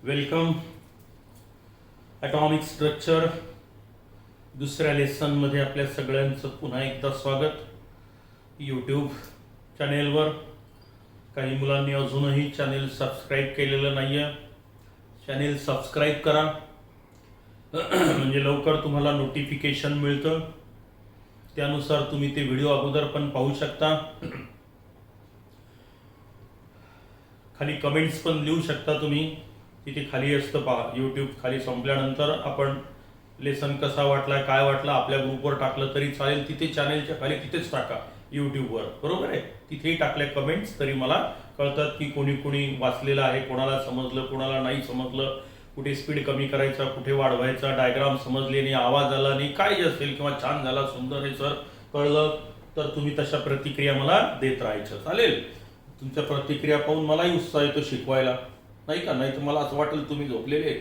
Welcome atomic structure दुसऱ्या लेसनमध्ये आपल्या सगळ्यांचं पुन्हा एकदा स्वागत यूट्यूब चॅनेलवर. काही मुलांनी अजूनही चॅनेल सबस्क्राईब केलेलं नाही आहे. चॅनेल सबस्क्राईब करा म्हणजे लवकर तुम्हाला नोटिफिकेशन मिळतं. त्यानुसार तुम्ही ते व्हिडिओ अगोदर पण पाहू शकता. खाली कमेंट्स पण लिहू शकता तुम्ही, तिथे खाली असतं पहा. यूट्यूब खाली संपल्यानंतर आपण लेसन कसा वाटला काय वाटला आपल्या ग्रुपवर टाकलं तरी चालेल. तिथे चॅनेलच्या खाली तिथेच टाका यूट्यूबवर, बरोबर आहे. तिथेही टाकल्या कमेंट्स तरी मला कळतात की कोणी कोणी वाचलेलं आहे, कोणाला समजलं कोणाला नाही समजलं, कुठे स्पीड कमी करायचा कुठे वाढवायचा, डायग्राम समजले नाही, आवाज आला नाही, काय जे असेल किंवा छान झाला सुंदर आहे सर कळलं तर तुम्ही तशा प्रतिक्रिया मला देत राहायचं चालेल. तुमच्या प्रतिक्रिया पाहून मलाही उत्साह येतो शिकवायला, नाही का. नाही तर मला असं वाटेल तुम्ही झोपलेले,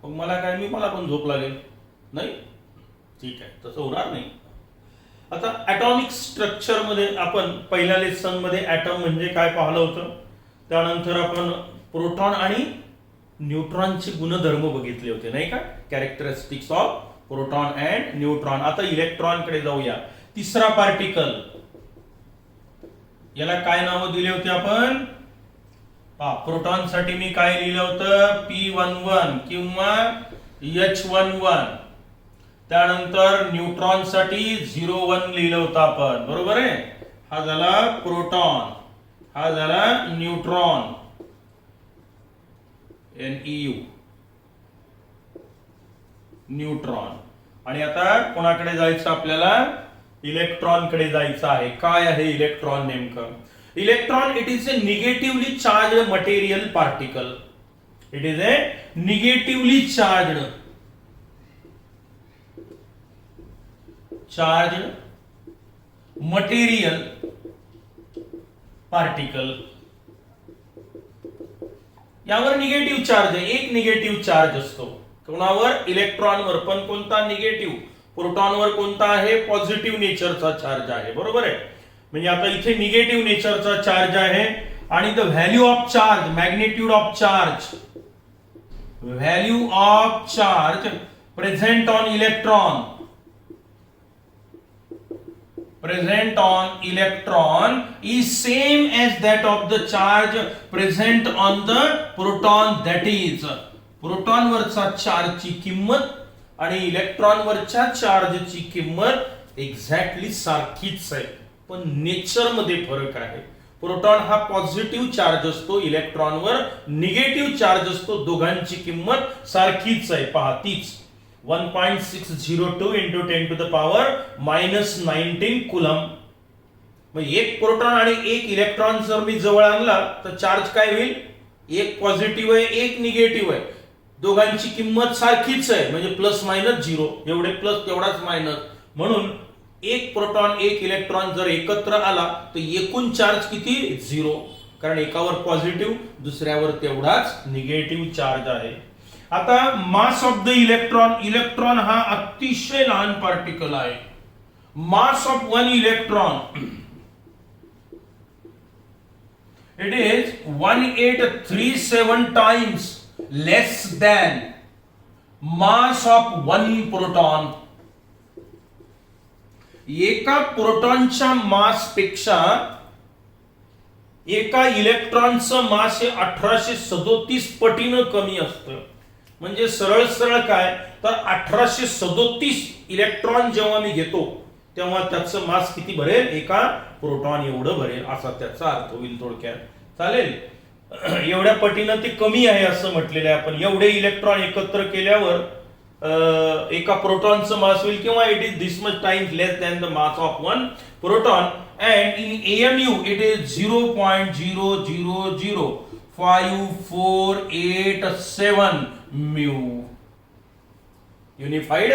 मग मला काय मला पण झोप लागेल नाही. ठीक आहे, तसं होणार नाही. आता ॲटॉमिक स्ट्रक्चर मध्ये आपण पहिल्या लेसन मध्ये ॲटम म्हणजे काय पाहिलं होतं. त्यानंतर आपण प्रोटॉन आणि न्यूट्रॉनचे गुणधर्म बघितले होते नाही का, characteristics of proton and neutron. आता इलेक्ट्रॉन कडे जाऊया. तिसरा पार्टिकल, याला काय नाव दिले होते आपण. प्रोटॉन साठी मी काय लिहिलं होतं, P11 किंवा H11. त्यानंतर न्यूट्रॉन साठी 01 लिहिलं होतं आपण, बरोबर आहे. हा झाला प्रोटॉन, हा झाला न्यूट्रॉन NEU न्यूट्रॉन. आणि आता कोणाकडे जायचं आपल्याला, इलेक्ट्रॉन कडे जायचं आहे. काय आहे इलेक्ट्रॉन नेमकं. Electron it is a negatively charge material particle. It is a negatively charge material particle. यावर निगेटिव्ह चार्ज आहे, एक निगेटिव्ह चार्ज असतो. कोणावर, इलेक्ट्रॉनवर. पण कोणता, निगेटिव्ह. प्रोटॉनवर कोणता आहे, पॉझिटिव्ह नेचरचा चार्ज आहे, बरोबर आहे. म्हणजे आता इथे निगेटिव्ह नेचरचा चार्ज आहे. आणि the value of charge, magnitude of charge, value of charge present on electron, present on electron is same as that of the charge present on the proton. That is, proton वरचा चार्जची किंमत आणि electron वरच्या चार्जची किंमत exactly सारखीच आहे, पण nature मध्ये फरक आहे. प्रोटॉन हा पॉझिटिव्ह चार्ज असतो, इलेक्ट्रॉनवर निगेटिव्ह चार्ज असतो. दोघांची किंमत सारखीच आहे, पहा तीच 1.602 into 10 to the power -19 coulomb. मग एक प्रोटॉन आणि एक इलेक्ट्रॉन जर मी जवळ आणला तर चार्ज काय होईल, एक पॉझिटिव्ह आहे एक निगेटिव्ह आहे. दोघांची किंमत सारखीच आहे, म्हणजे प्लस मायनस झिरो. एवढे प्लस तेवढाच मायनस. म्हणून एक प्रोटॉन एक इलेक्ट्रॉन जर एकत्र आला तर एकूण चार्ज किती, झिरो. कारण एकावर पॉझिटिव्ह दुसऱ्यावर तेवढाच निगेटिव्ह चार्ज आहे. आता mass of the electron, electron हा अतिशय लहान पार्टिकल आहे. Mass of one electron it is 1837 times less than mass of one proton. एका प्रोटॉनच्या मास पेक्षा एका इलेक्ट्रॉनचं मास हे 1837 पटीनं कमी असतं. म्हणजे सरळ सरळ काय तर 1837 इलेक्ट्रॉन जेव्हा मी घेतो तेव्हा त्याचं मास किती भरेल, एका प्रोटॉन एवढं भरेल, असा त्याचा अर्थ होईल थोडक्यात. चालेल. एवढ्या पटीनं ते कमी आहे असं म्हटलेलं आहे आपण. एवढे इलेक्ट्रॉन एकत्र केल्यावर एका प्रोटॉनचं मास होईल किंवा it is this much times less than the mass of one proton. And in AMU it is 0.0005487 mu unified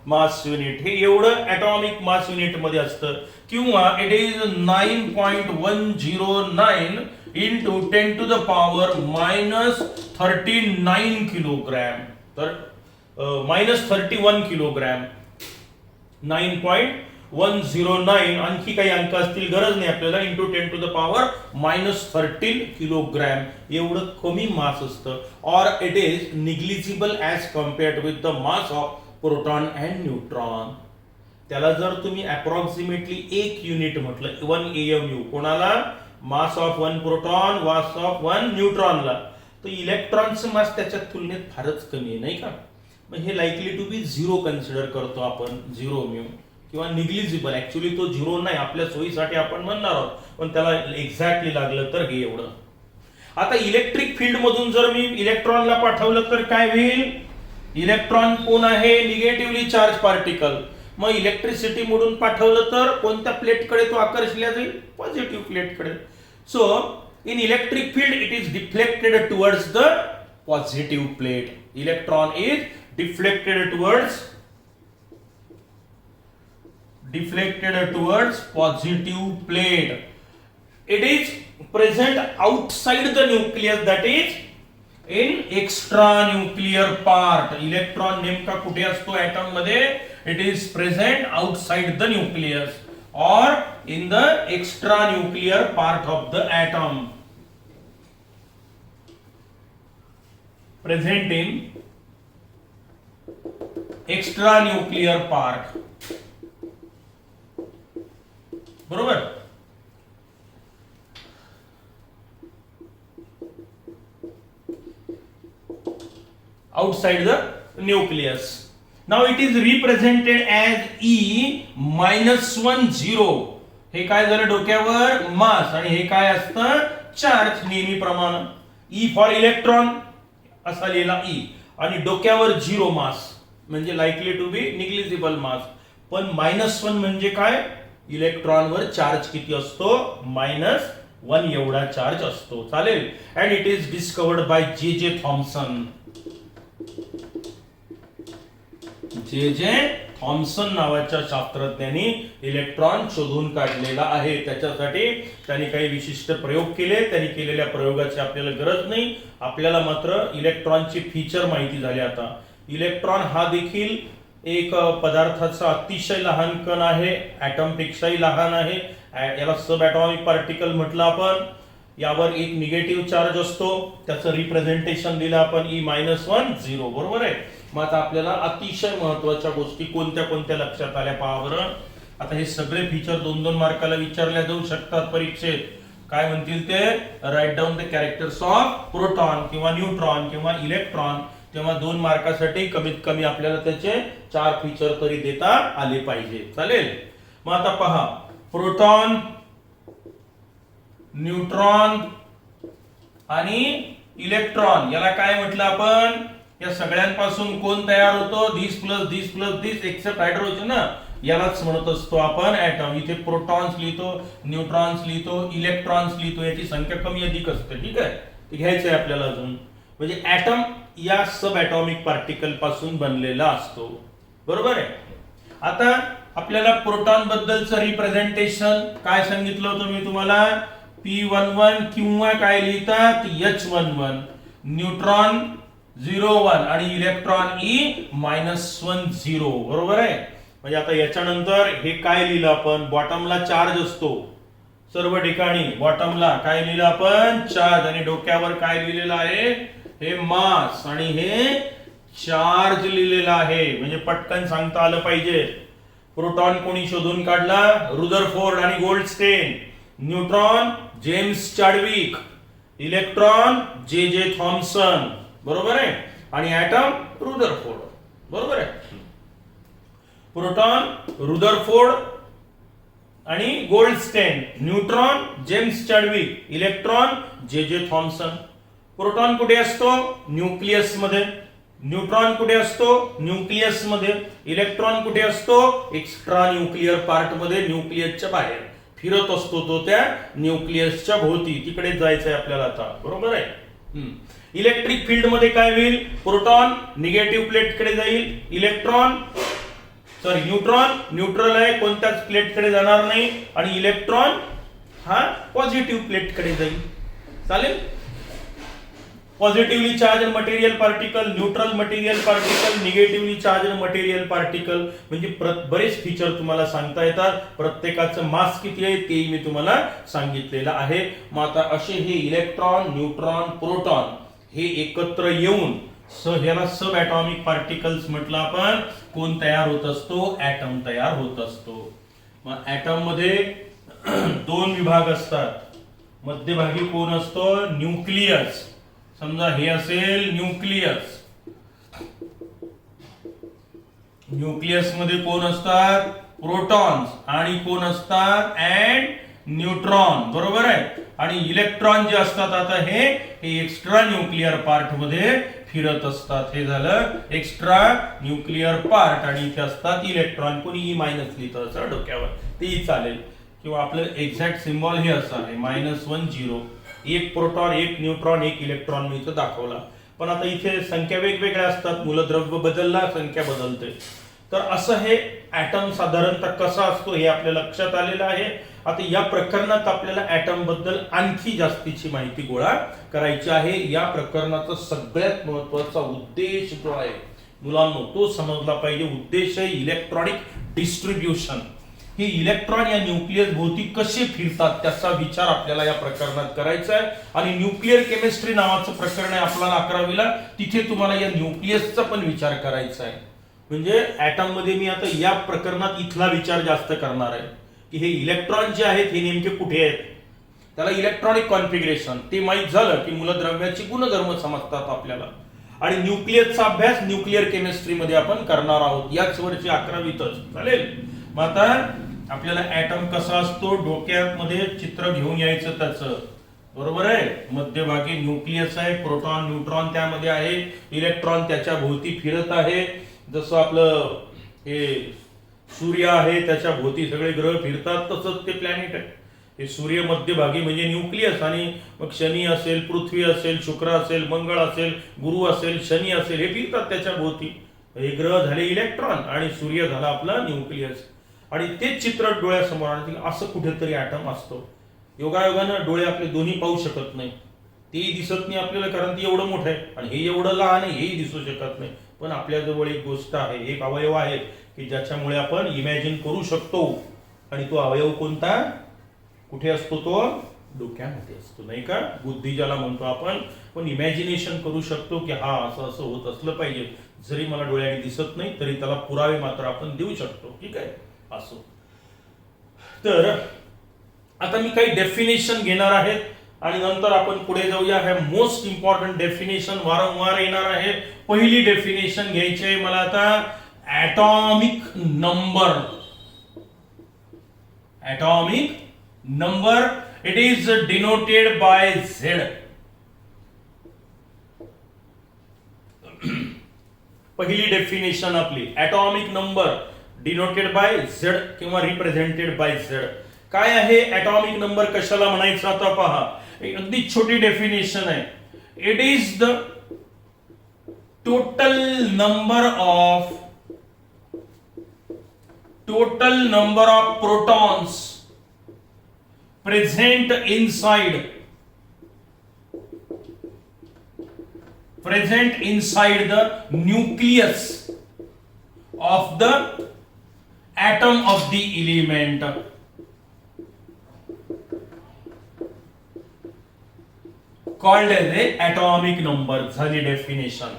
mass unit. हे एवढं ॲटॉमिक मास युनिट मध्ये असतं. किंवा it is 9.109 into 10 to the power -39 kilogram. तर -31 kilogram, 9.1 109 आणखी काही अंक असतील गरज नाही आपल्याला into 10 to the power -13 kilogram एवढं कमी मास असतं. और it is negligible as compared with the mass of proton and neutron. त्याला जर तुम्ही अप्रॉक्सिमेटली 1 युनिट म्हटलं 1 AMU कोणाला mass of 1 proton mass of 1 न्यूट्रॉनला तर इलेक्ट्रॉनचं मास त्याच्या तुलनेत फारच कमी आहे नाही का. मग हे लाईकली टू बी 0 कन्सिडर करतो आपण 0 म्यू किंवा निग्लिजिबल. ऍक्च्युली तो 0 नाही आपल्या सोयीसाठी आपण म्हणणार आहोत पण त्याला एक्झॅक्टली लागलं तर हे एवढं. आता इलेक्ट्रिक फील्ड मधून जर मी इलेक्ट्रॉनला पाठवलं तर काय होईल. इलेक्ट्रॉन कोण आहे निगेटिव्हली चार्ज पार्टिकल. मग इलेक्ट्रिसिटी मधून पाठवलं तर कोणत्या प्लेटकडे तो आकर्षला जाईल पॉझिटिव्ह प्लेटकडे. So in electric field it is deflected towards the positive plate. Electron is deflected towards positive plate. It is present outside the nucleus, that is in extranuclear part. Electron नेमका कुठे असतो atom मध्ये. It is present outside the nucleus or in the extranuclear part of the atom. Present in extra nuclear part. बरोबर. outside the nucleus. Now it is represented as E-10. हे काय झालं डोक्यावर मास आणि हे काय असतं चार्ज नेहमीप्रमाणे. E फॉर इलेक्ट्रॉन असा लिहिला E आणि डोक्यावर 0 मास म्हणजे लाईकली टू बी निग्लिजिबल मास. पण -1 म्हणजे काय इलेक्ट्रॉनवर चार्ज किती असतो -1 एवढा चार्ज असतो. चालेल. And it is discovered by J Thomson. J Thomson नावाच्या शास्त्रज्ञांनी इलेक्ट्रॉन शोधून काढलेला आहे. त्याच्यासाठी त्यांनी काही विशिष्ट प्रयोग केले. त्यांनी केलेल्या प्रयोगाची आपल्याला गरज नाही. आपल्याला मात्र इलेक्ट्रॉनचे फीचर माहिती झाले. आता इलेक्ट्रॉन हा देखील एक पदार्थाचा अतिशय लहान कण आहे. ऍटम पेक्षाही लहान आहे. याला सब ॲटॉमिक पार्टिकल म्हटलं आपण. यावर एक निगेटिव्ह चार्ज असतो. त्याचं रिप्रेझेंटेशन दिलं आपण E-10. बरोबर आहे. मग आता आपल्याला अतिशय महत्वाच्या गोष्टी कोणत्या कोणत्या लक्षात आल्या पहा बरं. आता हे सगळे फीचर 2-2 मार्काला विचारल्या जाऊ शकतात परीक्षेत. काय म्हणतील ते write down the characters of proton किंवा न्यूट्रॉन किंवा इलेक्ट्रॉन. तेव्हा 2 मार्कासाठी कमीत कमी आपल्याला त्याचे 4 फीचर तरी देता आले पाहिजे. चालेल. मग आता पहा प्रोटॉन न्यूट्रॉन आणि इलेक्ट्रॉन याला काय म्हटलं आपण. या सगळ्यांपासून कोण तयार होतो दिस प्लस दिस एक्सेप्ट हायड्रोजन ना. यालाच म्हणत असतो आपण ऍटम. इथे प्रोटॉन्स लिहितो न्यूट्रॉन्स लिहितो इलेक्ट्रॉन्स लिहितो. याची संख्या कमी अधिक असते. ठीक आहे. ते घ्यायचंय आपल्याला अजून. म्हणजे ऍटम या सब ॲटॉमिक पार्टिकल पासून बनलेला असतो. बरोबर आहे. आता आपल्याला प्रोटॉन बद्दलचं रिप्रेझेंटेशन काय सांगितलं होतं मी तुम्हाला P11 किंवा काय लिहितात H11. न्यूट्रॉन 0-1 आणि इलेक्ट्रॉन E-10. बरोबर आहे. म्हणजे आता याच्यानंतर हे काय लिहिलं आपण बॉटमला चार्ज असतो सर्व ठिकाणी. बॉटमला काय लिहिलं आपण चार्ज आणि डोक्यावर काय लिहिलेलं आहे हे मास आणि हे चार्ज लिहिलेला आहे. म्हणजे पटकन सांगता आलं पाहिजे. प्रोटॉन कोणी शोधून काढला रुदरफोर्ड आणि Goldstein. Neutron James Chadwick. Electron J Thomson. बरोबर आहे. आणि ऍटम रुदरफोर्ड. बरोबर आहे. प्रोटॉन रुदरफोर्ड आणि Goldstein. Neutron James Chadwick. Electron J Thomson. Proton कुठे असतो न्यूक्लियस मध्ये. न्यूट्रॉन कुठे असतो न्यूक्लियस मध्ये. इलेक्ट्रॉन कुठे असतो एक्स्ट्रा न्यूक्लियर पार्ट मध्ये न्यूक्लियसच्या बाहेर फिरत असतो तो त्या न्यूक्लियसच्या भोवती. तिकडे जायचंय आपल्याला आता. बरोबर आहे. इलेक्ट्रिक फील्ड मध्ये काय होईल प्रोटॉन निगेटिव्ह प्लेट कडे जाईल. इलेक्ट्रॉन न्यूट्रॉन न्यूट्रल आहे कोणत्याच प्लेट कडे जाणार नाही आणि इलेक्ट्रॉन हा पॉझिटिव्ह प्लेट कडे जाईल. चालेल. Positively charge material particle, neutral material particle, negatively charge material particle, म्हणजे बरेच फीचर तुम्हाला सांगता येतात. प्रत्येकाचं मास किती आहे ते मी तुम्हाला सांगितलेलं आहे. मग आता असे हे इलेक्ट्रॉन, न्यूट्रॉन, प्रोटॉन हे एकत्र येऊन ह्याला सब ॲटॉमिक पार्टिकल्स म्हटलं आपण. कोण तयार होत असतो? ॲटम तयार होत असतो. मग ॲटम मध्ये दोन विभाग असतात. मध्यभागी कोण असतो? न्यूक्लियस. समजा हे असेल न्यूक्लियस. न्यूक्लियस मध्ये कोण असतात? प्रोटॉन्स. आणि कोण असतात? And neutron. बरोबर आहे. आणि इलेक्ट्रॉन जे असतात आता हे एक्स्ट्रा न्यूक्लिअर पार्ट मध्ये फिरत असतात. हे झालं एक्स्ट्रा न्यूक्लिअर पार्ट. आणि इथे असतात इलेक्ट्रॉन. कोणी ई मायनस लिहितं असं डोक्यावर तेही चालेल. किंवा आपलं एक्झॅक्ट सिम्बॉल हे असं आहे -1 0. एक प्रोटॉन, एक न्यूट्रॉन, एक इलेक्ट्रॉन मी इथं दाखवला. पण आता इथे संख्या वेगवेगळ्या असतात. मूलद्रव्य बदलला, संख्या बदलते. तर असं हे ॲटम साधारणतः कसा असतो हे आपल्या लक्षात आलेलं आहे. आता या प्रकरणात आपल्याला ॲटम बद्दल आणखी जास्तीची माहिती गोळा करायची आहे. या प्रकरणाचा सगळ्यात महत्वाचा उद्देश जो आहे मुलांनो तो समजला पाहिजे. उद्देश आहे इलेक्ट्रॉनिक डिस्ट्रीब्युशन. हे इलेक्ट्रॉन या न्यूक्लियस भोवती कसे फिरतात त्याचा विचार आपल्याला या प्रकरणात करायचा आहे. आणि न्यूक्लिअर केमिस्ट्री नावाचं प्रकरण आहे आपल्याला 11वीला. तिथे तुम्हाला या न्यूक्लियसचा पण विचार करायचा आहे. म्हणजे ॲटम मध्ये मी आता या प्रकरणात इथला विचार जास्त करणार आहे की हे इलेक्ट्रॉन जे आहेत हे नेमके कुठे आहेत. त्याला इलेक्ट्रॉनिक कॉन्फिगरेशन ते माहीत झालं की मूलद्रव्याची गुणधर्म समजतात आपल्याला. आणि न्यूक्लियसचा अभ्यास न्यूक्लिअर केमिस्ट्री मध्ये आपण करणार आहोत याच वर्षी 11वीतच. चालेल. मग आता आपल्याला ॲटम कसा असतो डोक्यात मध्ये चित्र घेऊन यायचं त्याचं. बरोबर आहे. मध्यभागी न्यूक्लियस आहे, प्रोटॉन न्यूट्रॉन त्यामध्ये आहे, इलेक्ट्रॉन त्याच्या भोवती फिरत आहे. जसं आपलं हे सूर्य आहे त्याच्या भोवती सगळे ग्रह फिरतात तसंच ते प्लॅनेट आहे. हे सूर्य मध्यभागी म्हणजे न्यूक्लियस. आणि मग शनी असेल, पृथ्वी असेल, शुक्र असेल, मंगळ असेल, गुरु असेल, शनी असेल हे फिरतात त्याच्या भोवती. हे ग्रह झाले इलेक्ट्रॉन आणि सूर्य झाला आपला न्यूक्लियस. आणि तेच चित्र डोळ्यासमोर आणतील असं कुठेतरी ॲटम असतो. योगायोगानं डोळे आपले दोन्ही पाहू शकत नाही. तेही दिसत नाही आपल्याला कारण ते एवढं मोठं आहे आणि हे एवढं लहान आहे हेही दिसू शकत नाही. पण आपल्या जवळ एक गोष्ट आहे, एक अवयव आहे की ज्याच्यामुळे आपण इमॅजिन करू शकतो. आणि तो अवयव कोणता? कुठे असतो? तो डोक्यामध्ये असतो नाही का. बुद्धी ज्याला म्हणतो आपण. पण इमॅजिनेशन करू शकतो की हा असं असं होत असलं पाहिजे. जरी मला डोळ्याने दिसत नाही तरी त्याला पुरावे मात्र आपण देऊ शकतो. ठीक आहे. असो. तर आता मी काही डेफिनेशन घेणार आहेत आणि नंतर आपण पुढे जाऊया. हे मोस्ट इम्पॉर्टंट डेफिनेशन वारंवार येणार आहे. पहिली डेफिनेशन घ्यायची आहे मला आता. Atomic number. Atomic number it is denoted bye Z. पहिली डेफिनेशन आपली atomic number denoted bye Z किंवा रिप्रेझेंटेड बाय Z. काय आहे ॲटॉमिक नंबर? कशाला म्हणायचं आता पहा. एक अगदी छोटी डेफिनेशन आहे. It is the total number of protons present inside the nucleus of the atom of the element. called as a atomic number. झाली डेफिनेशन.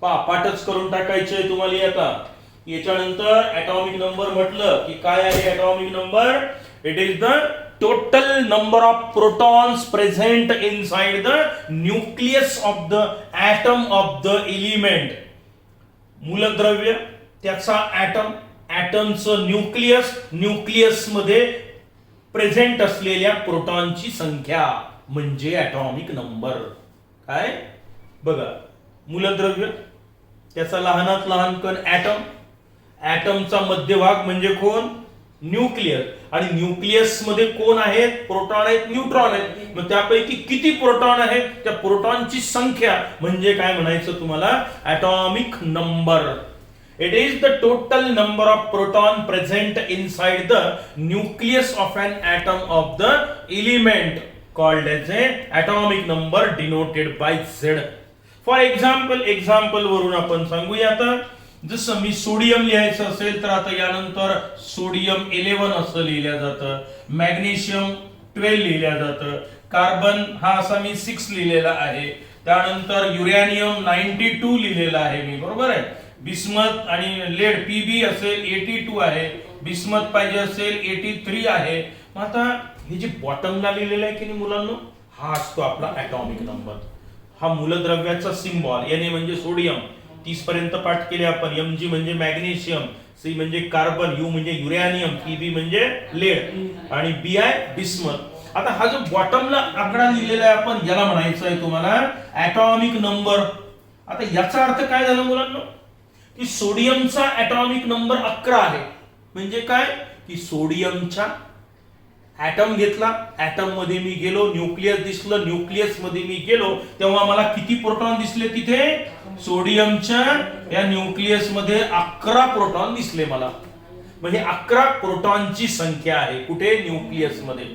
पाठच करून टाकायचे तुम्हाला आता. याच्यानंतर ॲटॉमिक नंबर म्हटलं की काय आहे atomic number? It is the total number of protons present inside the nucleus of the atom of the element. मूलद्रव्य त्याचा ॲटम, ॲटमचं न्यूक्लियस, न्यूक्लियस मध्ये प्रेझेंट असलेल्या प्रोटॉनची संख्या म्हणजे ॲटॉमिक नंबर. काय बघा. मूलद्रव्य त्याचा लहानात लहान कण ॲटम, ॲटमचा मध्यभाग म्हणजे कोण? न्यूक्लियस. आणि न्यूक्लियस मध्ये कोण आहेत? प्रोटॉन आहेत, न्यूट्रॉन आहेत. मग त्यापैकी किती प्रोटॉन आहेत? त्या प्रोटॉनची संख्या म्हणजे काय म्हणायचं तुम्हाला? Atomic number. It is the total number of proton present inside the nucleus of an atom of the element. called as a atomic number denoted by Z. For example वरून आपण सांगूया. आता जसं मी सोडियम लिहायचं असेल तर आता यानंतर सोडियम 11 असं लिहिलं जातं, मॅग्नेशियम 12 लिहिलं जातं, कार्बन हा असा मी 6 लिहिलेला आहे, त्यानंतर युरॅनियम 92 लिहिलेला आहे मी, बरोबर आहे. बिस्मथ आणि लेड पीबी असेल 82 आहे, बिस्मथ पाहिजे असेल 83 आहे. मग आता हे जे बॉटमला लिहिलेलं आहे की नाही मुलांना, हा असतो आपला ॲटॉमिक नंबर. हा मूलद्रव्याचा सिम्बॉल. Na म्हणजे सोडियम, 30 पर्यंत पाठ केले आपण. Mg म्हणजे मॅग्नेशियम, C म्हणजे कार्बन, U म्हणजे युरॅनियम, Pb म्हणजे लेड आणि Bi बिस्मथ. आता हा जो बॉटमला आकडा लिहिलेला आहे आपण, याला म्हणायचं आहे तुम्हाला ॲटॉमिक नंबर. आता याचा अर्थ काय झाला मुलांना, की सोडियमचा ॲटॉमिक नंबर 11 आहे. म्हणजे काय, की सोडियमच्या ॲटम घेतला, ॲटम मध्ये मी गेलो, न्यूक्लियस दिसलं, न्यूक्लियस मध्ये मी गेलो, तेव्हा मला किती प्रोटॉन दिसले तिथे, सोडियमच्या या न्यूक्लियस मध्ये 11 प्रोटॉन दिसले मला. म्हणजे 11 प्रोटॉनची संख्या आहे कुठे, न्यूक्लियस मध्ये.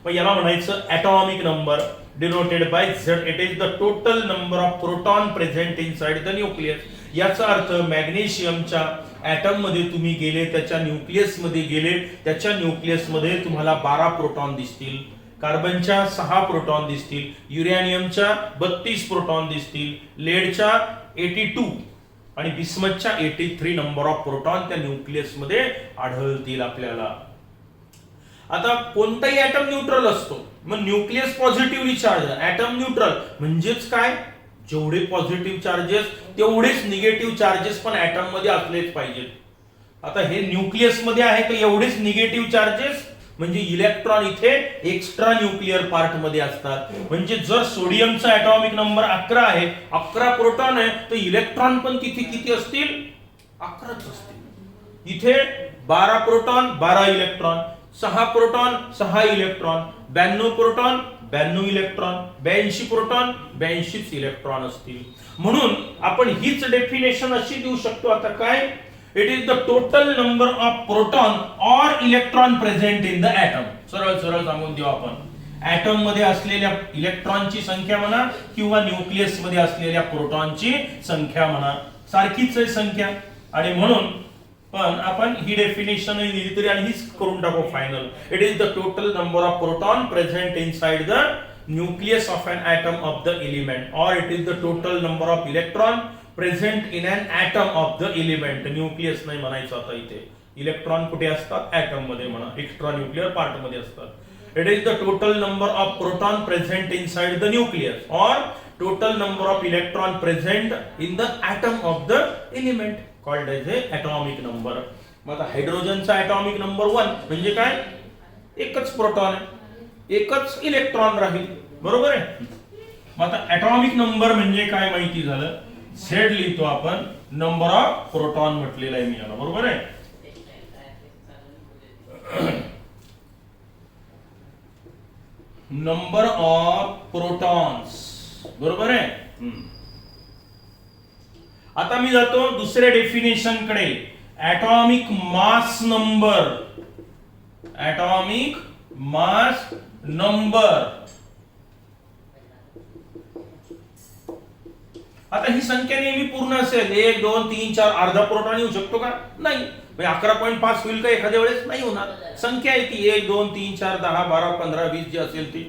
मग याला म्हणायचं atomic number denoted bye Z. It is the total number of proton present inside the nucleus. याचा अर्थ मॅग्नेशियमच्या ॲटम मध्ये तुम्ही गेले, त्याच्या न्यूक्लियस मध्ये गेले, त्याच्या न्यूक्लियस मध्ये तुम्हाला 12 प्रोटॉन दिसतील, कार्बनच्या 6 प्रोटॉन दिसतील, युरॅनियमच्या 32 प्रोटॉन दिसतील, लेडच्या 82 आणि बिस्मथच्या 83 नंबर ऑफ प्रोटॉन त्या न्यूक्लियस मध्ये आढळतील आपल्याला. आता कोणताही ॲटम न्यूट्रल असतो, मग nucleus positively charge, atom neutral म्हणजेच काय, जेवढे पॉझिटिव्ह चार्जेस तेवढेच निगेटिव्ह चार्जेस पण ॲटम मध्ये असलेच पाहिजेत. आता हे न्यूक्लियस मध्ये आहे तर एवढेच निगेटिव्ह चार्जेस, म्हणजे इलेक्ट्रॉन इथे एक्स्ट्रा न्यूक्लियर पार्ट मध्ये असतात. म्हणजे जर सोडियमचा ॲटॉमिक नंबर 11 आहे, 11 प्रोटॉन आहे, तर इलेक्ट्रॉन पण तिथे किती असतील, 11च असतील. इथे 12 proton 12 electron, 6 proton 6 electron, 92 proton 92 electron, 82 proton 82 electron असतील. म्हणून आपण हीच डेफिनेशन अशी देऊ शकतो. आता काय, it is the total number of proton or electron present in the atom. सरळ सरळ सांगून देऊ आपण, ॲटम मध्ये असलेल्या इलेक्ट्रॉनची संख्या म्हणा किंवा न्यूक्लियस मध्ये असलेल्या प्रोटॉनची संख्या म्हणा, सारखीच आहे संख्या. आणि म्हणून पण आपण ही डेफिनेशन लिहिली तरी आणि हीच करून टाकू final. It is the total number of proton present inside the nucleus of an atom of the element, और it is the total number of electron present in an atom of the element. Nucleus नाही म्हणायचं आता इथे, electron कुठे असतात, item मध्ये म्हणा, extra nuclear part मध्ये असतात. It is the total number of proton present inside the nucleus, और total number of electron present in the atom of the element called as a atomic number. मग आता हायड्रोजनचा atomic number 1 म्हणजे काय, एकच proton आहे, एकच इलेक्ट्रॉन राहील, बरोबर आहे. मग आता ॲटॉमिक नंबर म्हणजे काय माहिती झालं, Z लिहितो आपण, नंबर ऑफ प्रोटॉन म्हटलेला आहे मी याला, बरोबर आहे. नंबर ऑफ प्रोटॉन्स, बरोबर आहे. आता मी जातो दुसऱ्या डेफिनेशन कडे, atomic mass number. Atomic mass number, आता ही संख्या नेहमी पूर्ण असेल, 1 2 3 4, अर्धा प्रोटॉन येऊ शकतो का, नाही. 11.5 होईल का एखाद्या वेळेस, नाही होणार. संख्या आहे ती 1 2 3 4 10 12 15 20 जी असेल ती.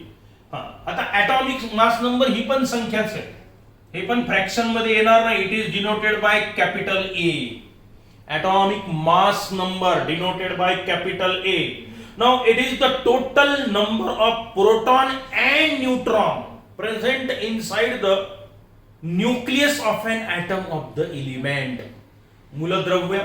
आता ॲटॉमिक मास नंबर ही पण संख्याच आहे, हे पण फ्रॅक्शन मध्ये येणार नाही. It is denoted by capital A. Atomic mass number denoted by capital A. Now it is the total number of proton and neutron present inside the nucleus of an atom of the element. मूलद्रव्य,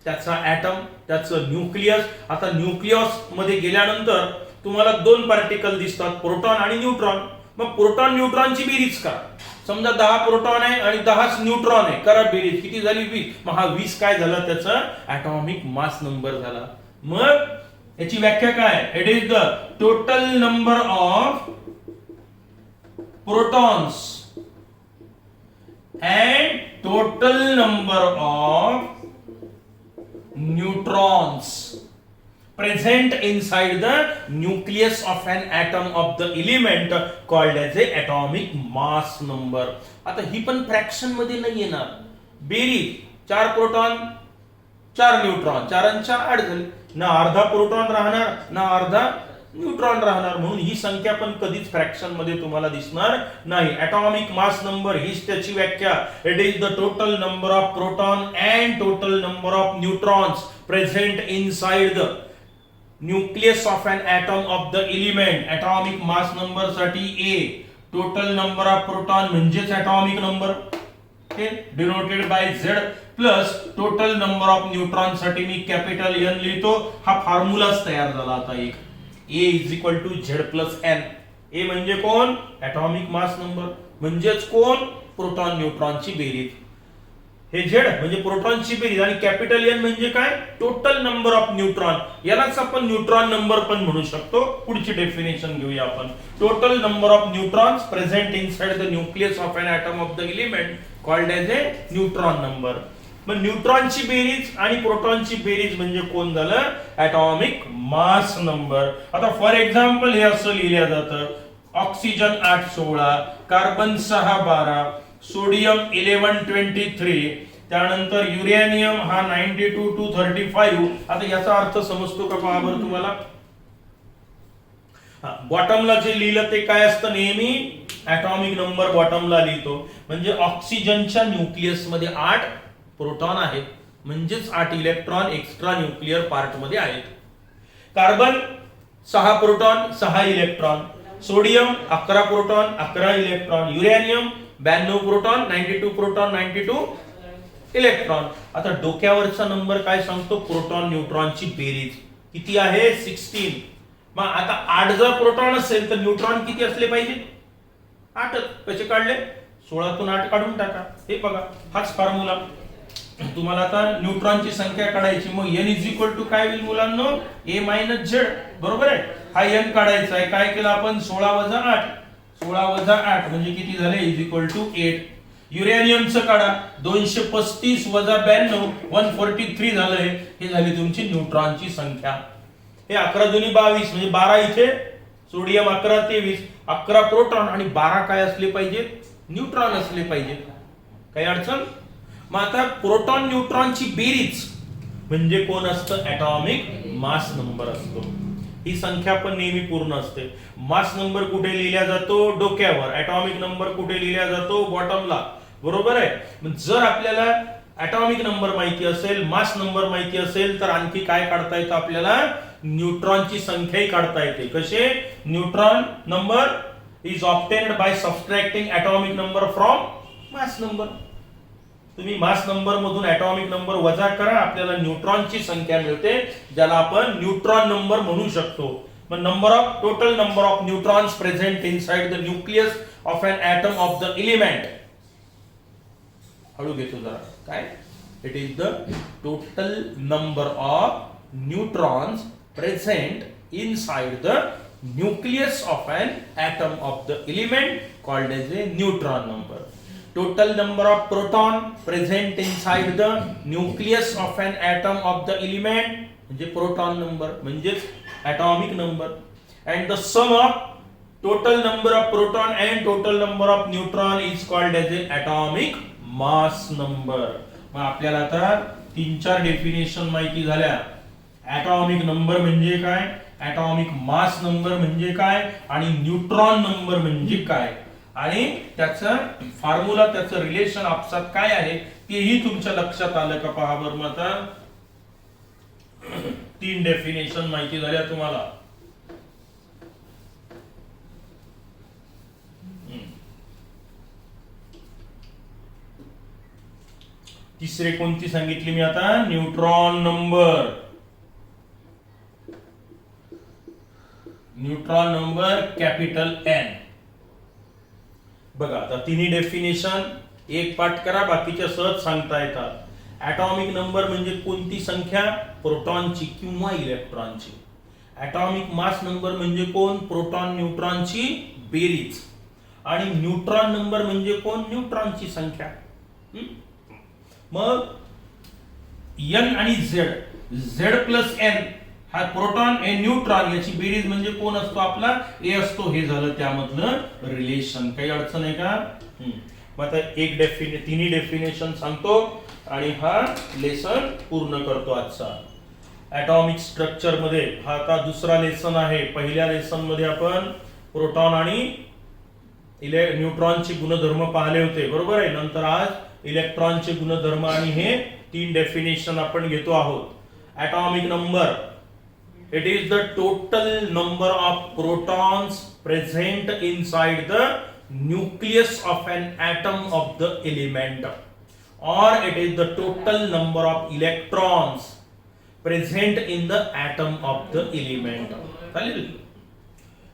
त्याचा item, त्याचं nucleus. आता nucleus मध्ये गेल्यानंतर तुम्हाला 2 particle दिसतात, proton आणि neutron. मग प्रोटॉन न्यूट्रॉनची बेरीज करा. समजा 10 प्रोटॉन आहे आणि 10 न्यूट्रॉन आहे, करा बेरीज, किती झाली 20. मग हा 20 काय झाला, त्याचा ॲटॉमिक मास नंबर झाला. मग याची व्याख्या काय, it is the total number of protons and total number of neutrons present inside the nucleus of an atom of the element called as a atomic mass number. आता ही पण fraction मध्ये नाही येणार. बेरीज 4 प्रोटॉन 4 न्यूट्रॉन 4 आणि 4 8 झाले. ना अर्धा प्रोटॉन राहणार ना अर्धा न्यूट्रॉन राहणार, म्हणून ही संख्या पण कधीच फ्रॅक्शन मध्ये तुम्हाला दिसणार नाही. ॲटॉमिक मास नंबर हीच त्याची व्याख्या. It is the total number of proton and total number of neutrons present inside the nucleus of an atom of the element. Atomic mass number साठी A, total number of proton म्हणजेच atomic number denoted by Z plus total number of neutron साठी मी capital N लिहितो. हा फॉर्म्युलाच तयार झाला आता एक. A is equal to Z plus N. A म्हणजे कोण? Atomic mass number. म्हणजेच कोण? प्रोटॉन न्यूट्रॉनची बेरीज. हे Z म्हणजे प्रोटॉनची बेरीज आणि कॅपिटल N म्हणजे काय? Total number of neutron. यालाच आपण न्यूट्रॉन नंबर पण म्हणू शकतो. पुढची डेफिनेशन घेऊया आपण. Total number of neutrons present inside the nucleus of an atom of the element called as a neutron number. मग न्यूट्रॉनची बेरीज आणि प्रोटॉनची बेरीज म्हणजे कोण झालं? Atomic mass number. आता फॉर एक्झाम्पल हे असं लिहिलं जातं, ऑक्सिजन 8 16, कार्बन 6 12, सोडियम 11 23, त्यानंतर युरेनियम हा 92 to 35. आता याचा अर्थ समजतो का पहा बरं तुम्हाला? बॉटमला जे लिहिलं ते काय असतं? नेहमी ॲटॉमिक नंबर बॉटमला लिहितो. म्हणजे ऑक्सिजनच्या न्यूक्लियस मध्ये 8 प्रोटॉन आहेत, म्हणजेच 8 इलेक्ट्रॉन एक्स्ट्रा न्यूक्लियर पार्ट मध्ये आहेत. Carbon 6 proton 6 electron, sodium 11 proton 11 electron, uranium 92 proton 92 proton 92 electron. आता डोक्यावरचा नंबर काय सांगतो? प्रोटॉन न्यूट्रॉनची बेरीज किती आहे? 16. मग आता 8 जर प्रोटॉन असेल तर न्यूट्रॉन किती असले पाहिजे? 8. कसे काढले? 16 तून 8 काढून टाका. हे बघा, हाच फॉर्म्युला. तुम्हाला आता न्यूट्रॉनची संख्या काढायची. मग n इज इक्वल टू काय होईल मुलांनो? a minus Z. बरोबर आहे. हा n काढायचा आहे. काय केलं आपण? 16 वजा 8. 16 वजा 8 म्हणजे किती झाले? Is equal to 8. युरेनियमचं काढा. 235 वजा 92 143 झालंय. हे झाली तुमची न्यूट्रॉनची संख्या. हे 11 दुनी 22 म्हणजे 12 इथे. सोडियम 11 23, 11 प्रोटॉन आणि 12 काय असले पाहिजेत? न्यूट्रॉन असले पाहिजेत. काही अडचण? मग आता प्रोटॉन न्यूट्रॉनची बेरीज म्हणजे कोण असतं? ॲटॉमिक मास नंबर असतो. ही संख्या पण नेहमी पूर्ण असते. मास नंबर कुठे लिहिला जातो? डोक्यावर. ॲटॉमिक नंबर कुठे लिहिला जातो? बॉटमला. बरोबर आहे. मग जर आपल्याला ॲटॉमिक नंबर माहिती असेल, मास नंबर माहिती असेल, तर आणखी काय काढता येतं आपल्याला? न्यूट्रॉनची संख्याही काढता येते. कसे? Neutron number is obtained by subtracting atomic number from mass number. तुम्ही मास नंबर मधून ॲटॉमिक नंबर वजा करा, आपल्याला न्यूट्रॉनची संख्या मिळते, ज्याला आपण न्यूट्रॉन नंबर म्हणू शकतो. मग number of total number of neutrons present inside the nucleus of an atom of the element. हळू घेतो जरा. काय? It is the total number of neutrons present inside the nucleus of an atom of the element called as a neutron number. Total number of proton present inside the nucleus of an atom of the element म्हणजे proton number म्हणजेच atomic number. and the sum of total number of proton and total number of neutron is called as a atomic mass number. मग आपल्याला आता 3-4 definition माहिती झाल्या. Atomic number म्हणजे काय, atomic mass number म्हणजे काय आणि न्यूट्रॉन नंबर म्हणजे काय आणि त्याचं फॉर्म्युला, त्याचं रिलेशन आपसात काय आहे तेही तुमच्या लक्षात आलं का? पहा बरं. मग आता 3 डेफिनेशन माहिती झाल्या तुम्हाला. तिसरे कोणती सांगितली मी आता? Neutron number. Neutron number capital N. बघा आता तिन्ही डेफिनेशन एक पाठ करा, बाकीच्या सहज सांगता येतात. ॲटॉमिक नंबर म्हणजे कोणती संख्या? प्रोटॉनची किंवा इलेक्ट्रॉनची. ॲटॉमिक मास नंबर म्हणजे कोण? प्रोटॉन न्यूट्रॉनची बेरीज. आणि न्यूट्रॉन नंबर म्हणजे कोण? न्यूट्रॉनची संख्या. मग n आणि z, z प्लस n हा प्रोटॉन हे न्यूट्रॉन याची बेरीज म्हणजे कोण असतो आपला ए असतो. हे झालं त्यामधलं रिलेशन. काही अडचण आहे का? मग आता तिन्ही डेफिनेशन सांगतो आणि हा लेसन पूर्ण करतो आजचा. ॲटॉमिक स्ट्रक्चर मध्ये हा आता दुसरा लेसन आहे. पहिल्या लेसन मध्ये आपण प्रोटॉन आणि न्यूट्रॉनचे गुणधर्म पाहिले होते, बरोबर आहे. नंतर आज इलेक्ट्रॉनचे गुणधर्म आणि हे 3 डेफिनेशन आपण घेतो आहोत. Atomic number, it is the total number of protons present inside the nucleus of an atom of the element, or it is the total number of electrons present in the atom of the element. चालेल.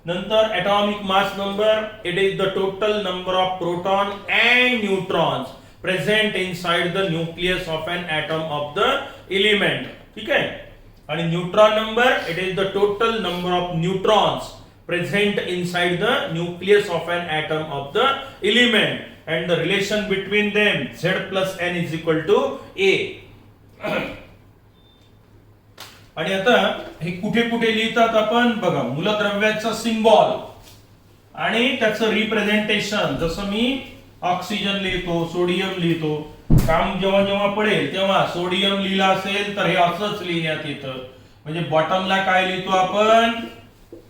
नंतर atomic mass number, it is the total number of proton and neutrons present inside the nucleus of an atom of the element. ठीक आहे. आणि neutron number, it is the total number of neutrons present inside the nucleus of an atom of the element and the relation between them Z+N is equal to A. आणि आता हे कुठे कुठे लिहितात आपण बघा. मूलद्रव्याचा सिम्बॉल आणि त्याचं रिप्रेझेंटेशन, जसं मी ऑक्सिजन लिहितो, सोडियम लिहितो. काम जेव्हा जेव्हा पडेल तेव्हा सोडियम लिहिला असेल तर हे असंच लिहिण्यात येतं. म्हणजे बॉटमला काय लिहितो आपण?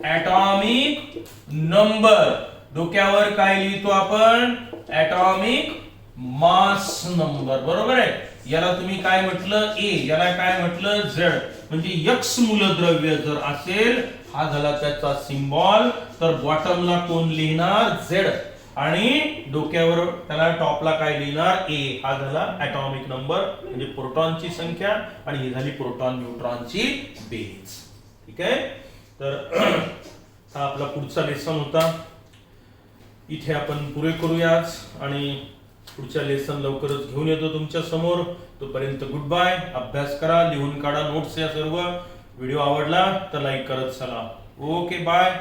Atomic number. डोक्यावर काय लिहितो आपण? Atomic mass number. बरोबर आहे. याला तुम्ही काय म्हटलं? ए. याला काय म्हटलं? झेड. म्हणजे एक्स मूलद्रव्य जर असेल, हा झाला त्याचा सिम्बॉल, तर बॉटमला कोण लिहिणार? झेड. आणि डोक्यावर त्याला टॉपला काय लिहिणार? ए. हा झाला ॲटॉमिक नंबर म्हणजे प्रोटॉनची संख्या आणि ही झाली प्रोटॉन न्यूट्रॉनची बेरीज. ठीक आहे. तर हा आपला पुढचा लेसन होता. इथे आपण पुरे करूयाच आणि पुढच्या लेसन लवकरच घेऊन येतो तुमच्या समोर. तोपर्यंत गुड बाय. अभ्यास करा, लिहून काढा नोट्स. या सर्व व्हिडिओ आवडला तर लाईक करत चला. Okay, bye.